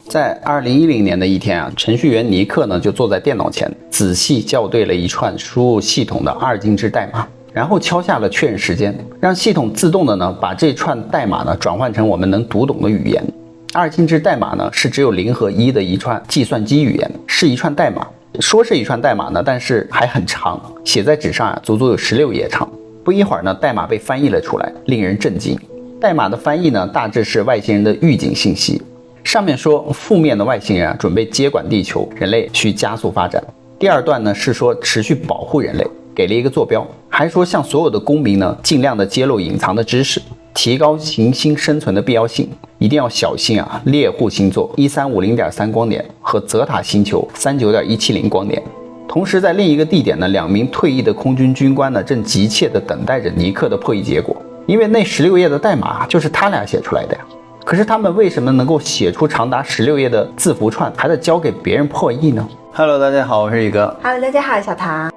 在2010年的一天啊，程序员尼克呢就坐在电脑前，仔细校对了一串输入系统的二进制代码，然后敲下了确认时间，让系统自动的呢把这串代码呢转换成我们能读懂的语言。二进制代码呢是只有0和1的一串计算机语言，是一串代码。说是一串代码呢，但是还很长，写在纸上啊，足足有16页长。不一会儿呢，代码被翻译了出来，令人震惊。代码的翻译呢，大致是外星人的预警信息。上面说负面的外星人准备接管地球，人类需加速发展。第二段呢是说持续保护人类，给了一个坐标，还说向所有的公民呢尽量的揭露隐藏的知识，提高行星生存的必要性，一定要小心啊猎户星座 1350.3 光年和泽塔星球 39.170 光年。同时在另一个地点呢，2名退役的空军军官呢正急切地等待着尼克的破译结果，因为那16页的代码就是他俩写出来的呀。可是他们为什么能够写出长达16页的字符串，还得交给别人破译呢？ Hello， 大家好，我是宇哥。 Hello， 大家好，小唐。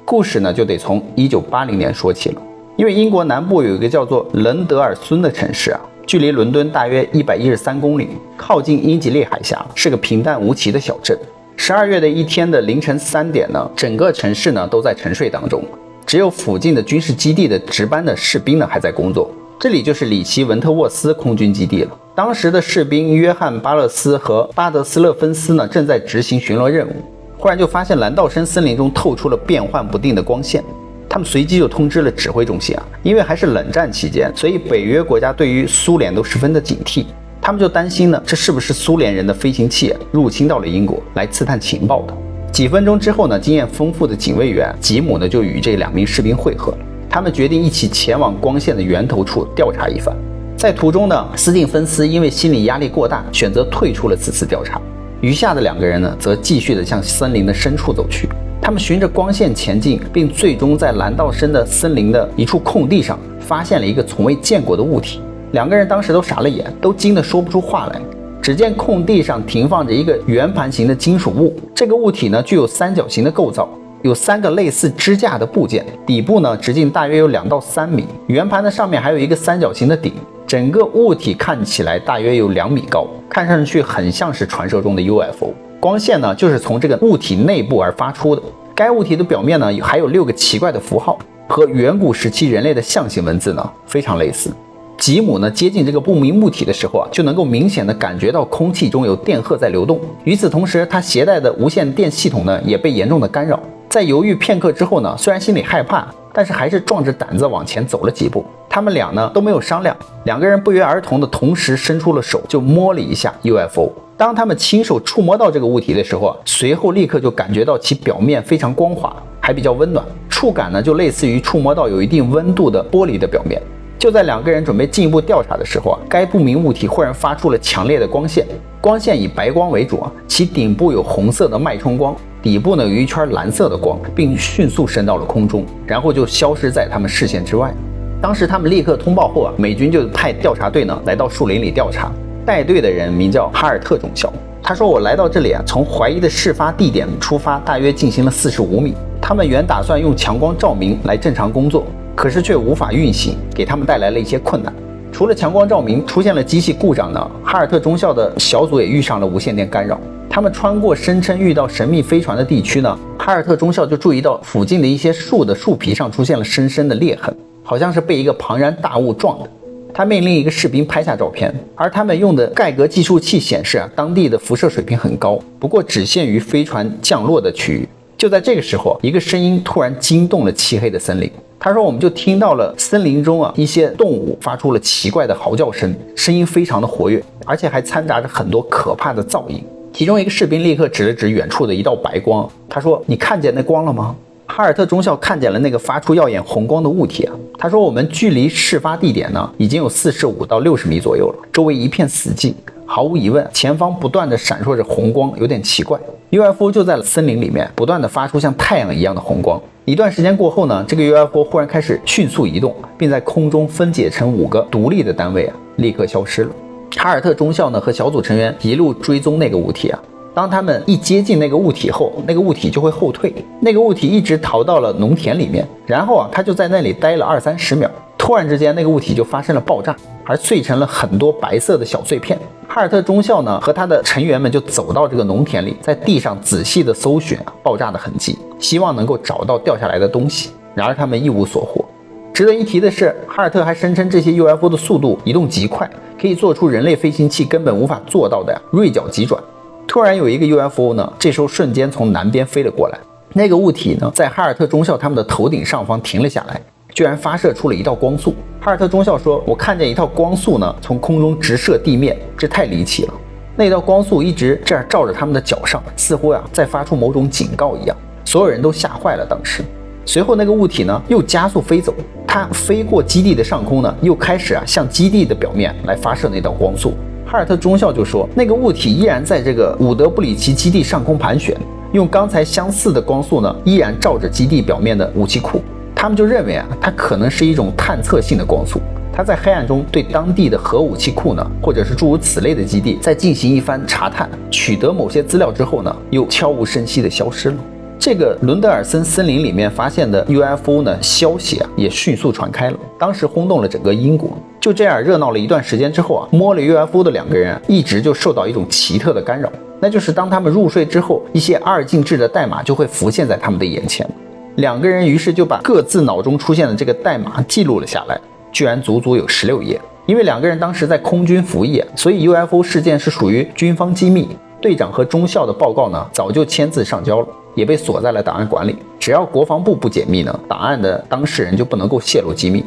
故事呢就得从1980年说起了。因为英国南部有一个叫做伦德尔孙的城市啊，距离伦敦大约113公里，靠近英吉利海峡，是个平淡无奇的小镇。12月的一天的凌晨3点呢，整个城市呢都在沉睡当中，只有附近的军事基地的值班的士兵呢还在工作。这里就是里奇文特沃斯空军基地了。当时的士兵约翰巴勒斯和巴德斯勒芬斯呢正在执行巡逻任务，忽然就发现蓝道生森林中透出了变幻不定的光线。他们随即就通知了指挥中心啊，因为还是冷战期间，所以北约国家对于苏联都十分的警惕。他们就担心呢，这是不是苏联人的飞行器入侵到了英国来刺探情报的。几分钟之后呢，经验丰富的警卫员吉姆呢就与这2名士兵会合了。他们决定一起前往光线的源头处调查一番。在途中呢，斯汀芬斯因为心理压力过大，选择退出了此次调查。余下的2个人呢，则继续的向森林的深处走去。他们循着光线前进，并最终在蓝道生的森林的一处空地上发现了一个从未见过的物体。2个人当时都傻了眼，都惊得说不出话来。只见空地上停放着一个圆盘形的金属物，这个物体呢具有三角形的构造，有3个类似支架的部件，底部呢直径大约有2到3米，圆盘的上面还有一个三角形的顶，整个物体看起来大约有2米高，看上去很像是传说中的 UFO。 光线呢就是从这个物体内部而发出的。该物体的表面呢还有6个奇怪的符号，和远古时期人类的象形文字呢非常类似。吉姆呢接近这个不明物体的时候啊，就能够明显的感觉到空气中有电荷在流动。与此同时，他携带的无线电系统呢也被严重的干扰。在犹豫片刻之后呢，虽然心里害怕，但是还是壮着胆子往前走了几步。他们俩呢都没有商量，2个人不约而同的同时伸出了手，就摸了一下 UFO。 当他们亲手触摸到这个物体的时候啊，随后立刻就感觉到其表面非常光滑，还比较温暖，触感呢就类似于触摸到有一定温度的玻璃的表面。就在2个人准备进一步调查的时候啊，该不明物体忽然发出了强烈的光线，光线以白光为主啊，其顶部有红色的脉冲光，底部呢有一圈蓝色的光，并迅速升到了空中，然后就消失在他们视线之外。当时他们立刻通报后啊，美军就派调查队呢来到树林里调查。带队的人名叫哈尔特中校，他说我来到这里啊，从怀疑的事发地点出发，大约进行了45米。他们原打算用强光照明来正常工作，可是却无法运行，给他们带来了一些困难。除了强光照明出现了机器故障呢，哈尔特中校的小组也遇上了无线电干扰。他们穿过声称遇到神秘飞船的地区呢，哈尔特中校就注意到附近的一些树的树皮上出现了深深的裂痕，好像是被一个庞然大物撞的。他命令一个士兵拍下照片，而他们用的盖格计数器显示啊，当地的辐射水平很高，不过只限于飞船降落的区域。就在这个时候，一个声音突然惊动了漆黑的森林。他说我们就听到了森林中啊一些动物发出了奇怪的嚎叫声，声音非常的活跃，而且还掺杂着很多可怕的噪音。其中一个士兵立刻指了指远处的一道白光，他说你看见那光了吗？哈尔特中校看见了那个发出耀眼红光的物体啊，他说我们距离事发地点呢已经有45到60米左右了，周围一片死寂，毫无疑问前方不断的闪烁着红光，有点奇怪。 UFO 就在森林里面不断的发出像太阳一样的红光。一段时间过后呢，这个 UFO 忽然开始迅速移动，并在空中分解成5个独立的单位啊，立刻消失了。哈尔特中校呢和小组成员一路追踪那个物体啊，当他们一接近那个物体后，那个物体就会后退，那个物体一直逃到了农田里面，然后啊，他就在那里待了20-30秒，突然之间那个物体就发生了爆炸，而碎成了很多白色的小碎片。哈尔特中校呢和他的成员们就走到这个农田里，在地上仔细的搜寻爆炸的痕迹，希望能够找到掉下来的东西。然而他们一无所获。值得一提的是，哈尔特还声称这些 UFO 的速度移动极快，可以做出人类飞行器根本无法做到的锐角急转。突然有一个 UFO 呢，这时候瞬间从南边飞了过来，那个物体呢在哈尔特中校他们的头顶上方停了下来，居然发射出了一道光束。哈尔特中校说，我看见一道光束呢从空中直射地面，这太离奇了。那道光束一直这样照着他们的脚上，似乎在发出某种警告一样，所有人都吓坏了。当时随后那个物体呢又加速飞走，它飞过基地的上空呢，又开始向基地的表面来发射那道光束。哈尔特中校就说，那个物体依然在这个伍德布里奇基地上空盘旋，用刚才相似的光束呢依然照着基地表面的武器库。他们就认为它可能是一种探测性的光束，它在黑暗中对当地的核武器库呢，或者是诸如此类的基地再进行一番查探，取得某些资料之后呢，又悄无声息地消失了。这个伦德尔森森林里面发现的 UFO 呢，消息也迅速传开了，当时轰动了整个英国。就这样热闹了一段时间之后摸了 UFO 的两个人一直就受到一种奇特的干扰，那就是当他们入睡之后，一些二进制的代码就会浮现在他们的眼前。两个人于是就把各自脑中出现的这个代码记录了下来，居然足足有16页。因为两个人当时在空军服役，所以 UFO 事件是属于军方机密，队长和中校的报告呢早就签字上交了，也被锁在了档案馆里。只要国防部不解密呢，档案的当事人就不能够泄露机密。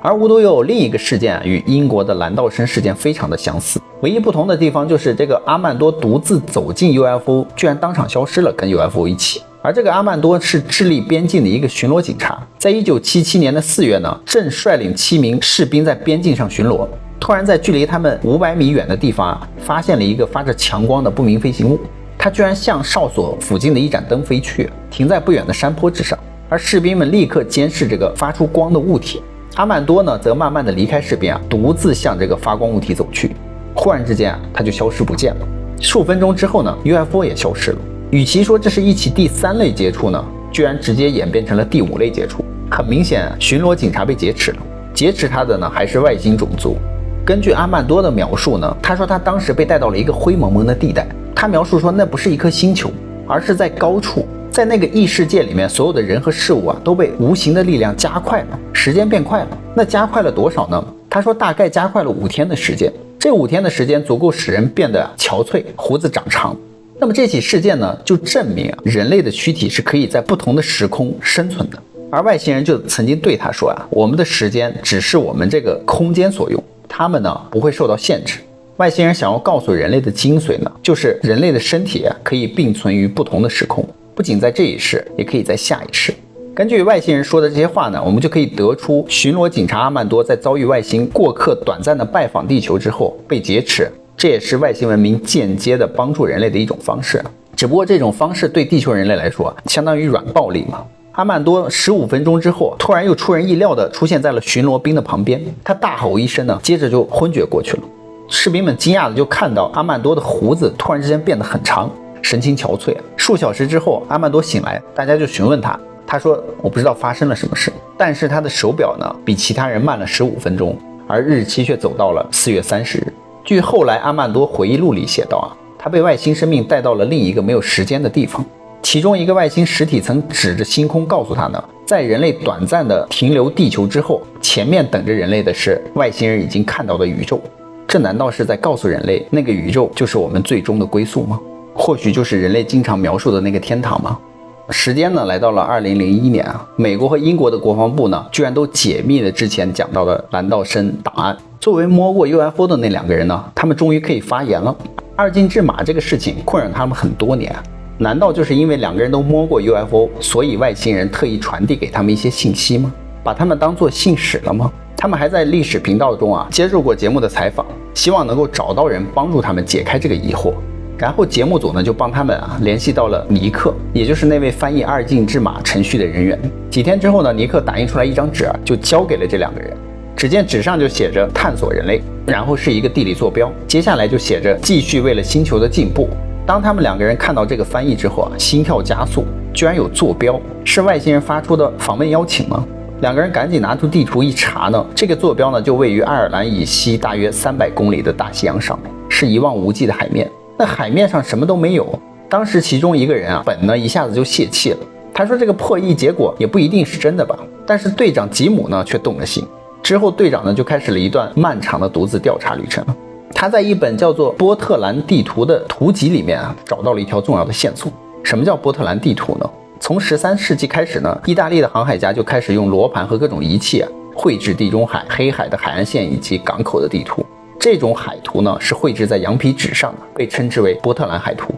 而无独有偶，另一个事件与英国的蓝道生事件非常的相似，唯一不同的地方就是这个阿曼多独自走进 UFO， 居然当场消失了，跟 UFO 一起。而这个阿曼多是智利边境的一个巡逻警察，在1977年的4月呢，正率领7名士兵在边境上巡逻，突然在距离他们500米远的地方发现了一个发着强光的不明飞行物，它居然向哨所附近的一盏灯飞去，停在不远的山坡之上。而士兵们立刻监视这个发出光的物体，阿曼多呢则慢慢的离开士兵独自向这个发光物体走去。忽然之间他就消失不见了。数分钟之后呢 ，UFO 也消失了。与其说这是一起第3类接触呢，居然直接演变成了第5类接触。很明显，巡逻警察被劫持了，劫持他的呢还是外星种族。根据阿曼多的描述呢，他说他当时被带到了一个灰蒙蒙的地带，他描述说那不是一颗星球，而是在高处，在那个异世界里面，所有的人和事物都被无形的力量加快了，时间变快了。那加快了多少呢？他说大概加快了5天的时间，这5天的时间足够使人变得憔悴，胡子长长。那么这起事件呢，就证明人类的躯体是可以在不同的时空生存的。而外星人就曾经对他说我们的时间只是我们这个空间所用，他们呢不会受到限制。外星人想要告诉人类的精髓呢，就是人类的身体可以并存于不同的时空，不仅在这一世，也可以在下一世。根据外星人说的这些话呢，我们就可以得出巡逻警察阿曼多在遭遇外星过客短暂的拜访地球之后被劫持，这也是外星文明间接的帮助人类的一种方式。只不过这种方式对地球人类来说相当于软暴力嘛。阿曼多15分钟之后突然又出人意料的出现在了巡逻兵的旁边，他大吼一声呢，接着就昏厥过去了。士兵们惊讶的就看到阿曼多的胡子突然之间变得很长，神情憔悴。数小时之后阿曼多醒来，大家就询问他，他说我不知道发生了什么事，但是他的手表呢比其他人慢了15分钟，而日期却走到了4月30日。据后来阿曼多回忆录里写道他被外星生命带到了另一个没有时间的地方，其中一个外星实体曾指着星空告诉他呢，在人类短暂的停留地球之后，前面等着人类的是外星人已经看到的宇宙。这难道是在告诉人类那个宇宙就是我们最终的归宿吗？或许就是人类经常描述的那个天堂吗？时间呢来到了2001年美国和英国的国防部呢居然都解密了之前讲到的蓝道生档案。作为摸过 UFO 的那2个人呢，他们终于可以发言了。二进制码这个事情困扰他们很多年，难道就是因为2个人都摸过 UFO， 所以外星人特意传递给他们一些信息吗？把他们当作信使了吗？他们还在历史频道中接受过节目的采访，希望能够找到人帮助他们解开这个疑惑。然后节目组呢就帮他们联系到了尼克，也就是那位翻译二进制码程序的人员。几天之后呢，尼克打印出来一张纸就交给了这2个人。只见纸上就写着探索人类，然后是一个地理坐标，接下来就写着继续为了星球的进步。当他们2个人看到这个翻译之后心跳加速，居然有坐标，是外星人发出的访问邀请吗？两个人赶紧拿出地图一查呢，这个坐标呢就位于爱尔兰以西大约300公里的大西洋上面，是一望无际的海面。那海面上什么都没有。当时其中一个人啊，本呢一下子就泄气了，他说这个破译结果也不一定是真的吧。但是队长吉姆呢却动了心。之后队长呢就开始了一段漫长的独自调查旅程。他在一本叫做波特兰地图的图集里面啊，找到了一条重要的线索。什么叫波特兰地图呢？从13世纪开始呢，意大利的航海家就开始用罗盘和各种仪器啊，绘制地中海、黑海的海岸线以及港口的地图。这种海图呢是绘制在羊皮纸上的，被称之为波特兰海图。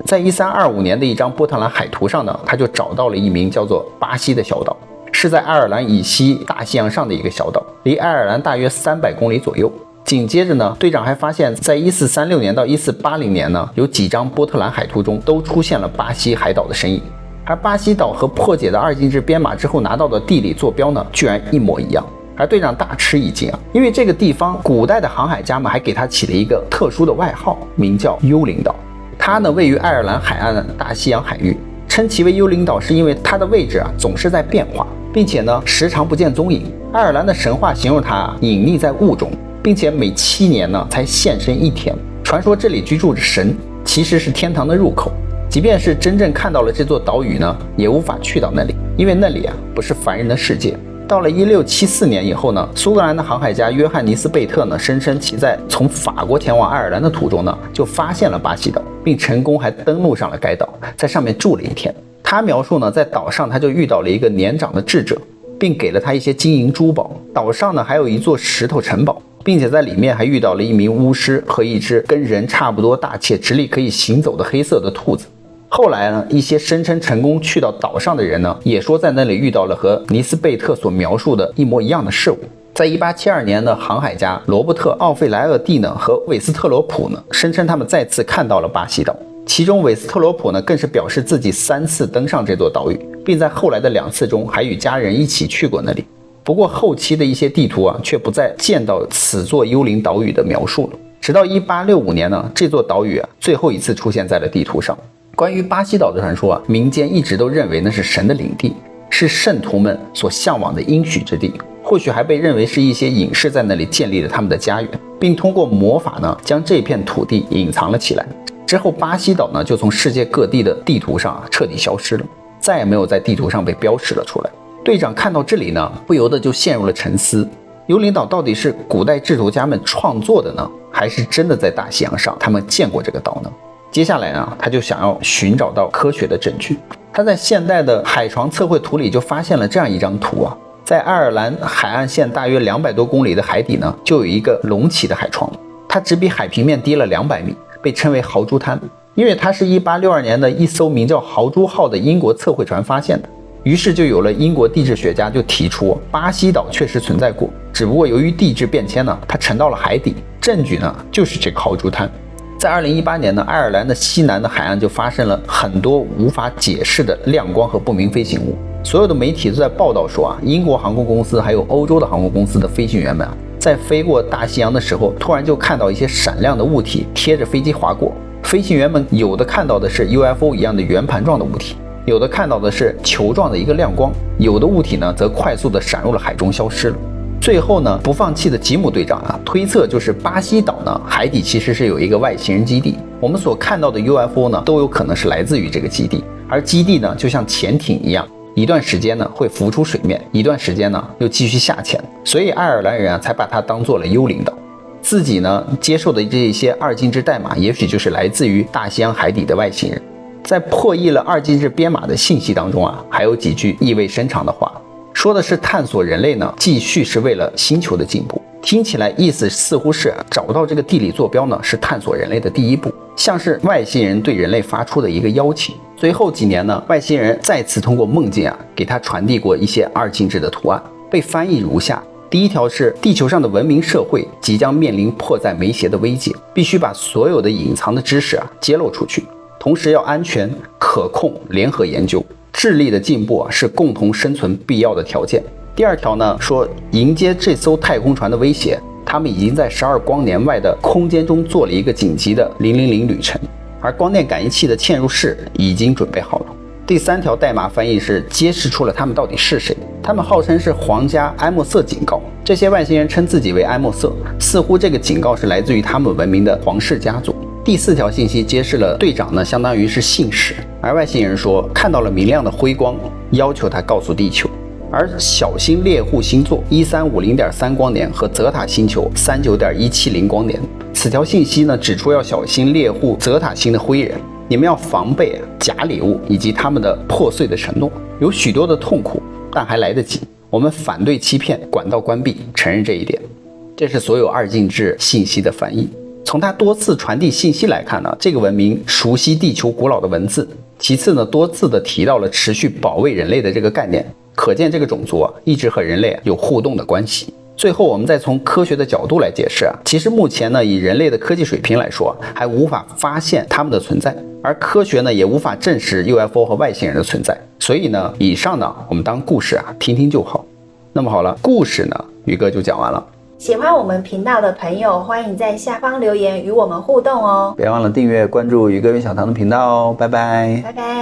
在1325年的一张波特兰海图上呢，他就找到了一名叫做巴西的小岛，是在爱尔兰以西大西洋上的一个小岛，离爱尔兰大约300公里左右。紧接着呢，队长还发现在1436年到1480年呢，有几张波特兰海图中都出现了巴西海岛的身影。而巴西岛和破解的二进制编码之后拿到的地理坐标呢，居然一模一样。而队长大吃一惊啊，因为这个地方古代的航海家们还给它起了一个特殊的外号，名叫幽灵岛。它呢位于爱尔兰海岸的大西洋海域，称其为幽灵岛是因为它的位置啊总是在变化，并且呢时常不见踪影。爱尔兰的神话形容它隐匿在雾中，并且每7年呢才现身1天。传说这里居住着神，其实是天堂的入口。即便是真正看到了这座岛屿呢，也无法去到那里，因为那里啊不是凡人的世界。到了1674年以后呢，苏格兰的航海家约翰尼斯贝特呢，声称其在从法国前往爱尔兰的途中呢，就发现了巴西岛，并成功还登陆上了该岛，在上面住了1天。他描述呢，在岛上他就遇到了一个年长的智者，并给了他一些金银珠宝。岛上呢还有一座石头城堡，并且在里面还遇到了一名巫师和一只跟人差不多大且直立可以行走的黑色的兔子。后来呢，一些声称成功去到岛上的人呢，也说在那里遇到了和尼斯贝特所描述的一模一样的事物。在1872年的航海家罗伯特·奥费莱厄蒂呢和韦斯特罗普呢，声称他们再次看到了巴西岛。其中韦斯特罗普呢，更是表示自己3次登上这座岛屿，并在后来的2次中还与家人一起去过那里。不过后期的一些地图啊，却不再见到此座幽灵岛屿的描述了。直到1865年呢，这座岛屿啊最后一次出现在了地图上。关于巴西岛的传说啊，民间一直都认为那是神的领地，是圣徒们所向往的应许之地，或许还被认为是一些隐士在那里建立了他们的家园，并通过魔法呢将这片土地隐藏了起来。之后巴西岛呢就从世界各地的地图上彻底消失了，再也没有在地图上被标识了出来。队长看到这里呢，不由得就陷入了沉思，幽灵岛到底是古代制图家们创作的呢，还是真的在大西洋上他们见过这个岛呢？接下来呢，他就想要寻找到科学的证据。他在现代的海床测绘图里就发现了这样一张图啊，在爱尔兰海岸线大约200多公里的海底呢，就有一个隆起的海床，它只比海平面低了200米，被称为豪猪滩。因为它是1862年的一艘名叫豪猪号的英国测绘船发现的，于是就有了英国地质学家就提出巴西岛确实存在过，只不过由于地质变迁呢，它沉到了海底，证据呢就是这个豪猪滩。在2018年呢，爱尔兰的西南的海岸就发生了很多无法解释的亮光和不明飞行物。所有的媒体都在报道说英国航空公司还有欧洲的航空公司的飞行员们在飞过大西洋的时候，突然就看到一些闪亮的物体贴着飞机划过。飞行员们有的看到的是 UFO 一样的圆盘状的物体，有的看到的是球状的一个亮光，有的物体呢则快速的闪入了海中消失了。最后呢，不放弃的吉姆队长推测就是巴西岛呢海底其实是有一个外星人基地，我们所看到的 UFO 呢都有可能是来自于这个基地，而基地呢就像潜艇一样，一段时间呢会浮出水面，一段时间呢又继续下潜，所以爱尔兰人才把它当做了幽灵岛。自己呢接受的这些二进制代码也许就是来自于大西洋海底的外星人。在破译了二进制编码的信息当中还有几句意味深长的话，说的是探索人类呢继续是为了星球的进步，听起来意思似乎是找到这个地理坐标呢是探索人类的第一步，像是外星人对人类发出的一个邀请。随后几年呢，外星人再次通过梦境给他传递过一些二进制的图案，被翻译如下。第一条是地球上的文明社会即将面临迫在眉睫的危机，必须把所有的隐藏的知识揭露出去，同时要安全可控联合研究，智力的进步是共同生存必要的条件。第二条呢说，迎接这艘太空船的威胁，他们已经在12光年外的空间中做了一个紧急的000旅程，而光电感应器的嵌入式已经准备好了。第3条代码翻译是揭示出了他们到底是谁。他们号称是皇家埃莫瑟警告，这些外星人称自己为埃莫瑟，似乎这个警告是来自于他们文明的皇室家族。第4条信息揭示了队长呢相当于是信使，而外星人说看到了明亮的辉光，要求他告诉地球。而小星猎户星座 1350.3 光年和泽塔星球 39.170 光年，此条信息呢指出要小心猎户泽塔星的灰人，你们要防备假礼物以及他们的破碎的承诺，有许多的痛苦，但还来得及。我们反对欺骗，管道关闭，承认这一点。这是所有二进制信息的翻译。从它多次传递信息来看呢，这个文明熟悉地球古老的文字。其次呢，多次的提到了持续保卫人类的这个概念，可见这个种族一直和人类有互动的关系。最后我们再从科学的角度来解释其实目前呢，以人类的科技水平来说，还无法发现它们的存在，而科学呢也无法证实 UFO 和外星人的存在。所以呢，以上呢我们当故事听听就好。那么好了，故事呢宇哥就讲完了。喜欢我们频道的朋友，欢迎在下方留言与我们互动哦。别忘了订阅关注宇哥与小唐的频道哦，拜拜。拜拜。